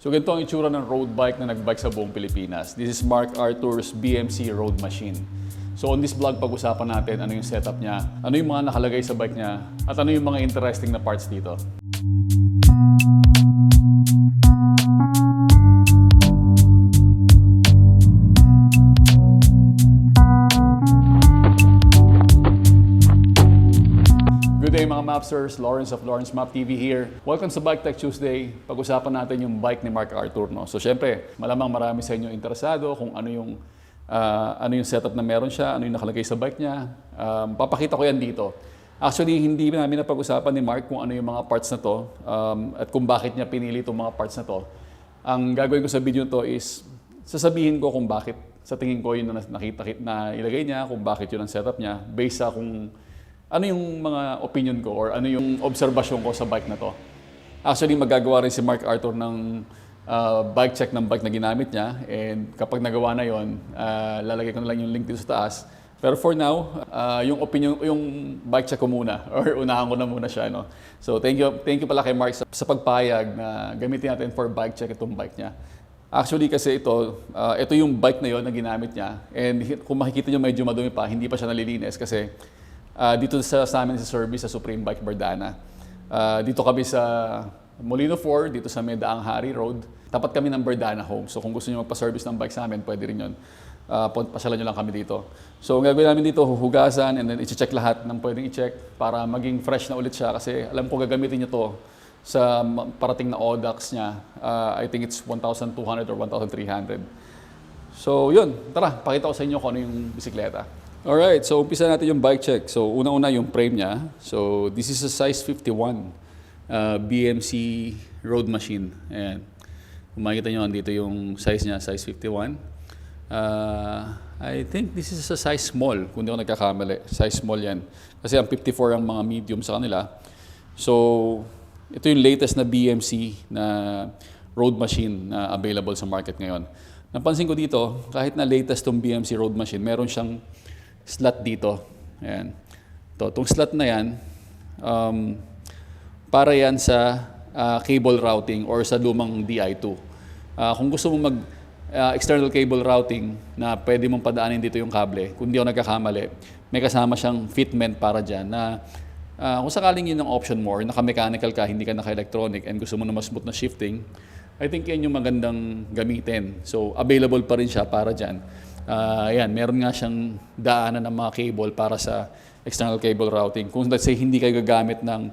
So ganito ang itsura ng road bike na nagbike sa buong Pilipinas. This is Mark Arthur's BMC road machine. So on this vlog, pag-usapan natin ano yung setup niya, ano yung mga nakalagay sa bike niya, at ano yung mga interesting na parts dito. Good day mga Mapsters, Lawrence of Lawrence Map TV here. Welcome sa Bike Tech Tuesday. Pag-usapan natin yung bike ni Mark Arthur. No? So syempre, malamang marami sa inyo interesado kung ano yung setup na meron siya, ano yung nakalagay sa bike niya. Papakita ko yan dito. Actually, hindi namin napag-usapan ni Mark kung ano yung mga parts na to at kung bakit niya pinili itong mga parts na to. Ang gagawin ko sa video to is sasabihin ko kung bakit sa tingin ko yun na ilagay niya, kung bakit yun ang setup niya, based sa kung ano yung mga opinion ko or ano yung obserbasyon ko sa bike na to. Actually, magagawa rin si Mark Arthur ng bike check ng bike na ginamit niya. And kapag nagawa na yon, lalagay ko na lang yung link dito sa taas. Pero for now, yung bike check ko muna or unahan ko na muna siya. No? So thank you pala kay Mark sa pagpayag na gamitin natin for bike check itong bike niya. Actually kasi ito yung bike na yon na ginamit niya. And kung makikita nyo medyo madumi pa, hindi pa siya nalilinis kasi dito sa amin sa service sa Supreme Bike Bardana. Dito kami sa Molino 4, dito sa Daang Hari Road. Tapat kami ng Bardana Home. So kung gusto niyo magpa-service ng bike sa amin, pwede rin yun. Pasyalan nyo lang kami dito. So ang gagawin namin dito, huhugasan and then i-check lahat ng pwedeng i-check para maging fresh na ulit siya. Kasi alam ko gagamitin niyo to sa parating na ODAX niya. I think it's 1,200 or 1,300. So yun, tara, pakita ko sa inyo kung ano yung bisikleta. Alright, so umpisa natin yung bike check. So una-una yung frame niya. So this is a size 51 BMC road machine. Ayan. Kung makikita nyo, dito yung size niya, size 51. I think this is a size small, kung di ako nagkakamali. Size small yan. Kasi ang 54 ang mga medium sa kanila. So ito yung latest na BMC na road machine na available sa market ngayon. Napansin ko dito, kahit na latest tong BMC road machine, meron siyang slot dito. Ayan. Itong slot na yan, para yan sa cable routing or sa lumang Di2. Kung gusto mo external cable routing na pwede mong padaanin dito yung kable, kung di ako nagkakamali, may kasama siyang fitment para dyan na kung sakaling yun ang option mo or naka-mechanical ka, hindi ka naka-electronic and gusto mo na mas smooth na shifting, I think yan yung magandang gamitin. So available pa rin siya para dyan. Ayan, meron nga siyang daanan ng mga cable para sa external cable routing. Kung let's say hindi kayo gagamit ng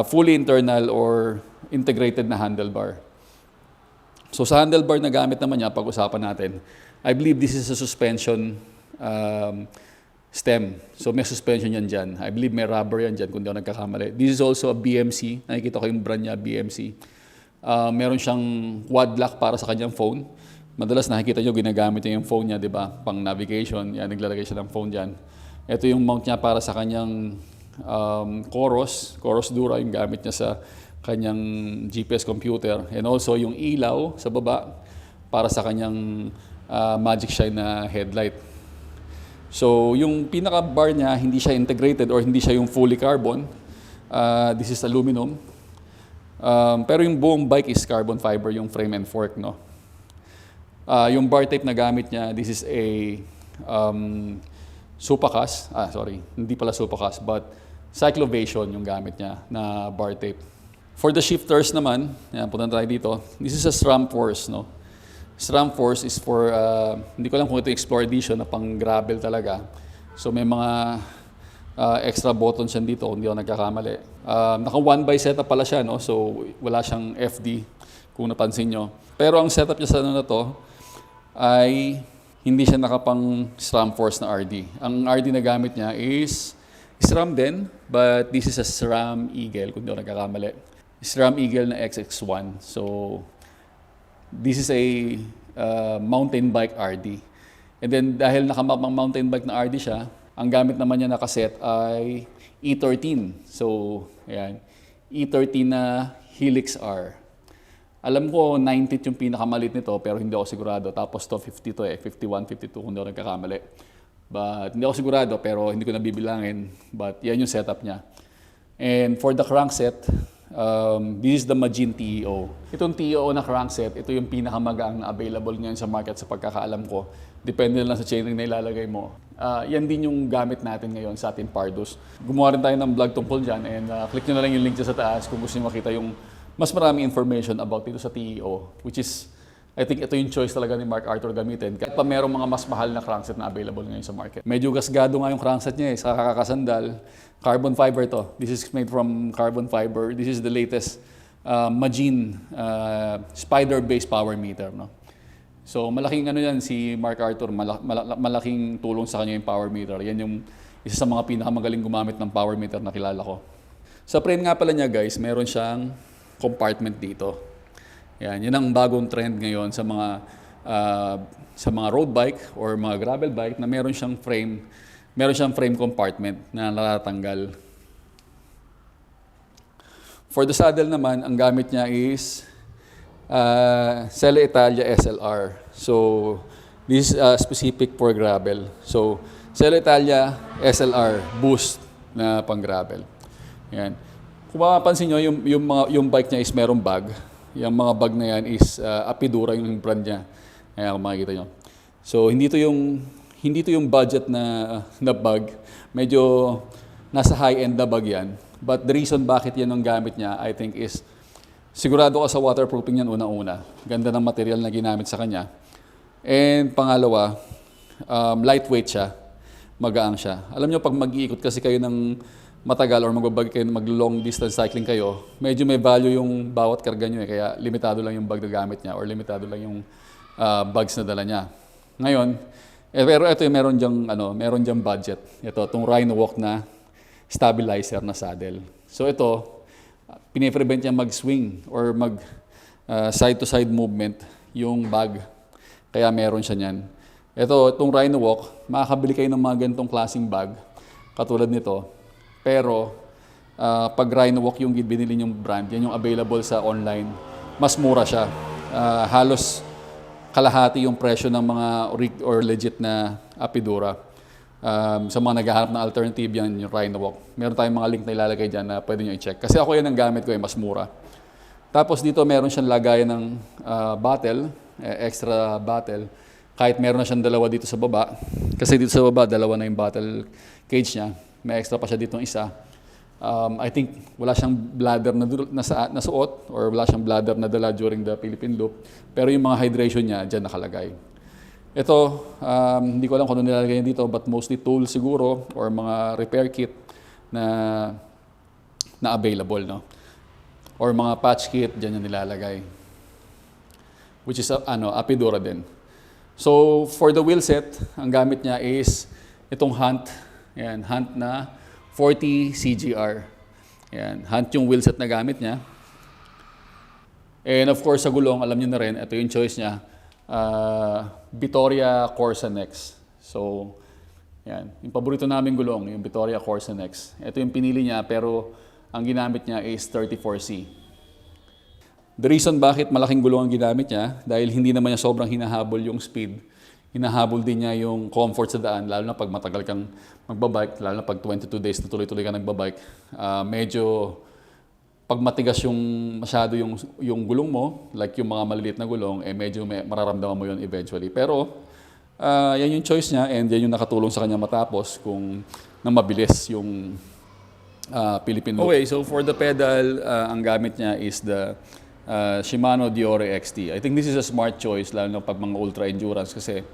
fully internal or integrated na handlebar. So sa handlebar na gamit naman niya, pag-usapan natin, I believe this is a suspension stem. So may suspension yan dyan. I believe may rubber yan dyan kung di ako nagkakamali. This is also a BMC. Nakikita ko yung brand niya, BMC. Meron siyang quad lock para sa kanyang phone. Madalas nakikita nyo, ginagamit niya yung phone niya, di ba? Pang navigation, yan, naglalagay siya ng phone dyan. Ito yung mount niya para sa kanyang Coros Dura, yung gamit niya sa kanyang GPS computer. And also yung ilaw sa baba para sa kanyang Magic Shine na headlight. So yung pinaka-bar niya, hindi siya integrated or hindi siya yung fully carbon. This is aluminum. Pero yung buong bike is carbon fiber, yung frame and fork, no? Yung bar tape na gamit niya, this is a Supacas. Hindi pala Supacas, but Cyclovation yung gamit niya na bar tape. For the shifters naman, yan, punta tayo dito. This is a SRAM Force, no? SRAM Force is for, hindi ko alam kung ito Explorer Edition na pang gravel talaga. So may mga extra buttons yan dito, kung hindi ako nagkakamali. Naka 1x setup pala siya, no? So wala siyang FD, kung napansin nyo. Pero ang setup niya sa na to, ay hindi siya nakapang SRAM Force na RD. Ang RD na gamit niya is SRAM din, but this is a SRAM Eagle, kung di ako nagkakamali. SRAM Eagle na XX1. So, this is a mountain bike RD. And then, dahil nakamapang mountain bike na RD siya, ang gamit naman niya na cassette ay E13. So, ayan, E13 na Helix R. Alam ko 90 yung pinakamalit nito pero hindi ako sigurado. Tapos to 50 to 51, 52 kung hindi ako nagkakamali. But hindi ako sigurado pero hindi ko nabibilangin. But yan yung setup niya. And for the crankset, This is the Magin TEO. Itong TEO na crankset, ito yung pinakamagaang na available ngayon sa market sa pagkakaalam ko. Depende lang sa chainring na ilalagay mo. Yan din yung gamit natin ngayon sa ating Pardus. Gumawa rin tayo ng vlog tungkol dyan and click nyo na lang yung link dyan sa taas kung gusto nyo makita yung mas maraming information about dito sa TEO, which is, I think ito yung choice talaga ni Mark Arthur gamitin. Kahit pa merong mga mas mahal na crankset na available ngayon sa market. Medyo gasgado nga yung crankset niya sa kakakasandal. Carbon fiber to. This is made from carbon fiber. This is the latest Magin spider-based power meter. No? So malaking ano yan si Mark Arthur, malaking tulong sa kanya yung power meter. Yan yung isa sa mga pinakamagaling gumamit ng power meter na kilala ko. Sa frame nga pala niya guys, meron siyang compartment dito. Yan ang bagong trend ngayon sa mga road bike or mga gravel bike na meron siyang frame compartment na natatanggal. For the saddle naman, ang gamit niya is Selle Italia SLR. So, this is specific for gravel. So, Selle Italia SLR Boost na pang gravel. Yan. Kung mapapansin nyo, yung bike niya is merong bag. Yung mga bag na yan is Apidura yung brand niya. Ayan kung makikita nyo. So, hindi to yung budget na bag. Medyo nasa high-end na bag yan. But the reason bakit yan ang gamit niya, I think is sigurado ka sa waterproofing yan una-una. Ganda ng material na ginamit sa kanya. And pangalawa, lightweight siya. Magaang siya. Alam nyo, pag mag-iikot kasi kayo ng matagal or mag-long distance cycling kayo, medyo may value yung bawat karga nyo kaya limitado lang yung bag na gamit niya or limitado lang yung bags na dala niya. Ngayon, pero ito yung meron dyang budget. Ito, itong Rhino Walk na stabilizer na saddle. So ito, piniprevent niya mag-swing or mag side-to-side movement yung bag. Kaya meron siya niyan. Ito, itong Rhino Walk, makakabili kayo ng mga ganitong klaseng bag, katulad nito. Pero, pag Rhino Walk yung binili yung brand, yan yung available sa online, mas mura siya. Halos kalahati yung presyo ng mga rigged or legit na Apidura. Sa mga naghahanap ng alternative, yan yung Rhino Walk. Meron tayong mga link na ilalagay dyan na pwede nyo i-check. Kasi ako yan ang gamit ko, mas mura. Tapos dito meron siyang lagayan ng bottle, extra bottle. Kahit meron na siyang dalawa dito sa baba. Kasi dito sa baba, dalawa na yung bottle cage niya. May extra pa siya dito isa. I think wala siyang bladder na suot or wala siyang bladder na dala during the Philippine Loop. Pero yung mga hydration niya, dyan nakalagay. Ito, hindi ko alam kung ano nilalagay dito, but mostly tools siguro or mga repair kit na available. No? Or mga patch kit, dyan yung nilalagay. Which is Apidura din. So, for the wheel set, ang gamit niya is itong Hunt. Yan, Hunt na 40 CGR. Yan, Hunt yung wheelset na gamit niya. And of course, sa gulong, alam niyo na rin, ito yung choice niya. Vittoria Corsa Nex. So, yan. Yung paborito namin gulong, yung Vittoria Corsa Nex. Ito yung pinili niya, pero ang ginamit niya is 34C. The reason bakit malaking gulong ang ginamit niya, dahil hindi naman niya sobrang hinahabol yung speed. Hinahabol din niya yung comfort sa daan, lalo na pag matagal kang magbabike, lalo na pag 22 days na tuloy-tuloy ka nagbabike. Medyo pag matigas masyado yung gulong mo, like yung mga maliliit na gulong, medyo mararamdaman mo yun eventually. Pero yan yung choice niya and yan yung nakatulong sa kanya matapos kung nang mabilis yung Philippine Loop. Okay, so for the pedal, ang gamit niya is the Shimano Diore XT. I think this is a smart choice, lalo na pag mga ultra endurance kasi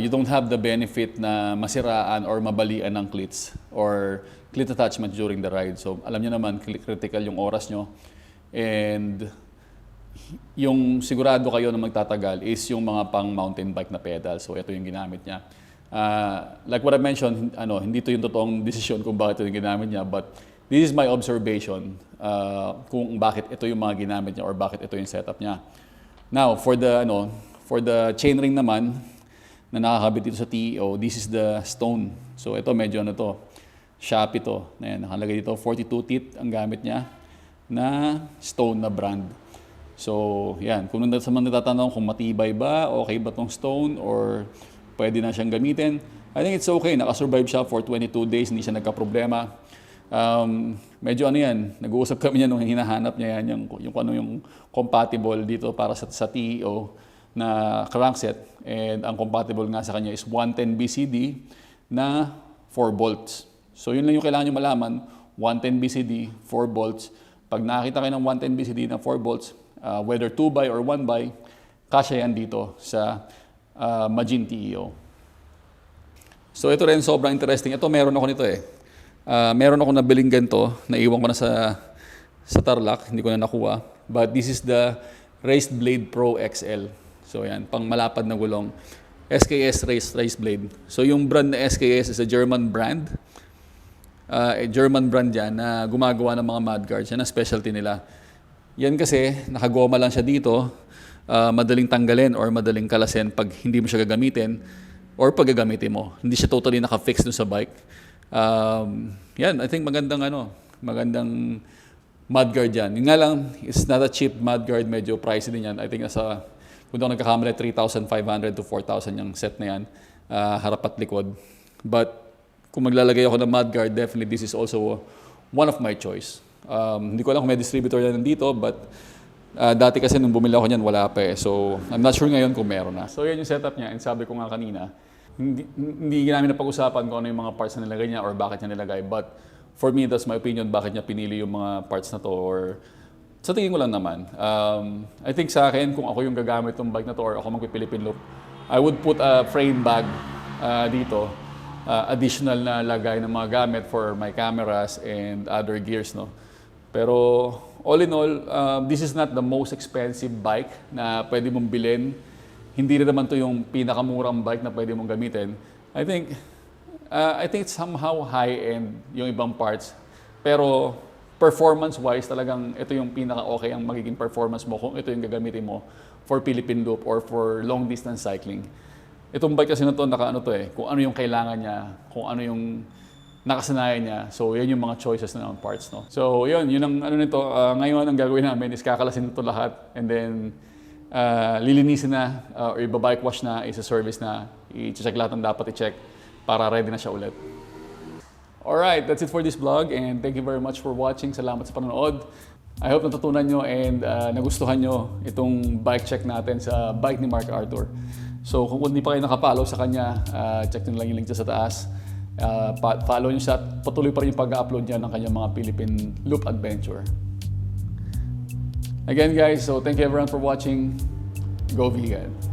you don't have the benefit na masiraan or mabalian ng cleats or cleat attachment during the ride. So alam niyo naman, critical yung oras nyo. And yung sigurado kayo na magtatagal is yung mga pang mountain bike na pedal. So ito yung ginamit niya. Like what I mentioned, hindi to yung totoong desisyon kung bakit ito yung ginamit niya, but this is my observation kung bakit ito yung mga ginamit niya or bakit ito yung setup niya. Now, for the chainring naman na nakakabit dito sa TEO, this is the Stone. So ito medyo Shopee to. Ayan, nakalagay dito 42 teeth ang gamit niya na Stone na brand. So, yan. Kung sa mga natatanong kung matibay ba, okay ba tong Stone or pwede na siyang gamitin, I think it's okay. Nakasurvive siya for 22 days, hindi siya nagka-problema. Medyo ano yan, nag-uusap kami niya nung hinahanap niya yan, yung kung ano yung compatible dito para sa TEO na crankset. And ang compatible nga sa kanya is 110 BCD na 4 volts. So yun lang yung kailangan nyo malaman, 110 BCD, 4 volts. Pag nakakita kayo ng 110 BCD na 4 volts, whether 2x or 1x, kasya yan dito sa Magin TEO. So ito rin sobrang interesting. Ito meron ako nito eh. Meron ako nabiling ganito, naiwan ko na sa Tarlac, hindi ko na nakuha. But this is the Raised Blade Pro XL. So yan, pang malapad na gulong. SKS Raised Blade. So yung brand na SKS is a German brand. German brand yan na gumagawa ng mga mudguards. Yan ang specialty nila. Yan kasi, nakagoma lang siya dito, madaling tanggalin or madaling kalasin pag hindi mo siya gagamitin or pag gagamitin mo. Hindi siya totally naka-fix dun sa bike. Yan, I think magandang mudguard yan. Yun nga lang, it's not a cheap mudguard, medyo pricey din yan. I think nasa, kung ako nagkakamali, 3,500 to 4,000 yung set na yan, harap at likod. But kung maglalagay ako ng mudguard, definitely this is also one of my choice. Hindi ko alam kung may distributor na nandito, but dati kasi nung bumili ako niyan, wala pa eh. So, I'm not sure ngayon kung meron na. So, yan yung setup niya. And sabi ko nga kanina, hindi namin napag-usapan kung ano yung mga parts na nilagay niya or bakit niya nilagay. But for me, that's my opinion, bakit niya pinili yung mga parts na to. Or sa tingin ko lang naman. I think sa akin, kung ako yung gagamit ng bike na to or ako magpipilipin loop, I would put a frame bag dito. Additional na lagay ng mga gamit for my cameras and other gears, no? Pero all in all, this is not the most expensive bike na pwede mong bilhin. Hindi rin naman to yung pinakamurang bike na pwede mong gamitin. I think it's somehow high-end yung ibang parts. Pero performance-wise, talagang ito yung pinaka-okay ang magiging performance mo kung ito yung gagamitin mo for Philippine Loop or for long-distance cycling. Itong bike kasi na to, naka-ano to eh, kung ano yung kailangan niya, kung ano yung nakasanayan niya. So, yan yung mga choices na ng parts, no? So, yun ang ano nito. Ngayon, ang gagawin namin is kakalasin ito lahat and then lilinisin na or ibabike wash na, isa-service na, i-check lahat ng dapat i-check para ready na siya ulit. Alright, that's it for this vlog and thank you very much for watching. Salamat sa panonood. I hope natutunan nyo and nagustuhan nyo itong bike check natin sa bike ni Mark Arthur. So kung hindi pa kayo nakapollow sa kanya, check nyo lang yung link dyan sa taas. Follow nyo siya at patuloy pa rin yung pag-upload niya ng kanyang mga Philippine Loop Adventure. Again guys, so thank you everyone for watching. Go vegan!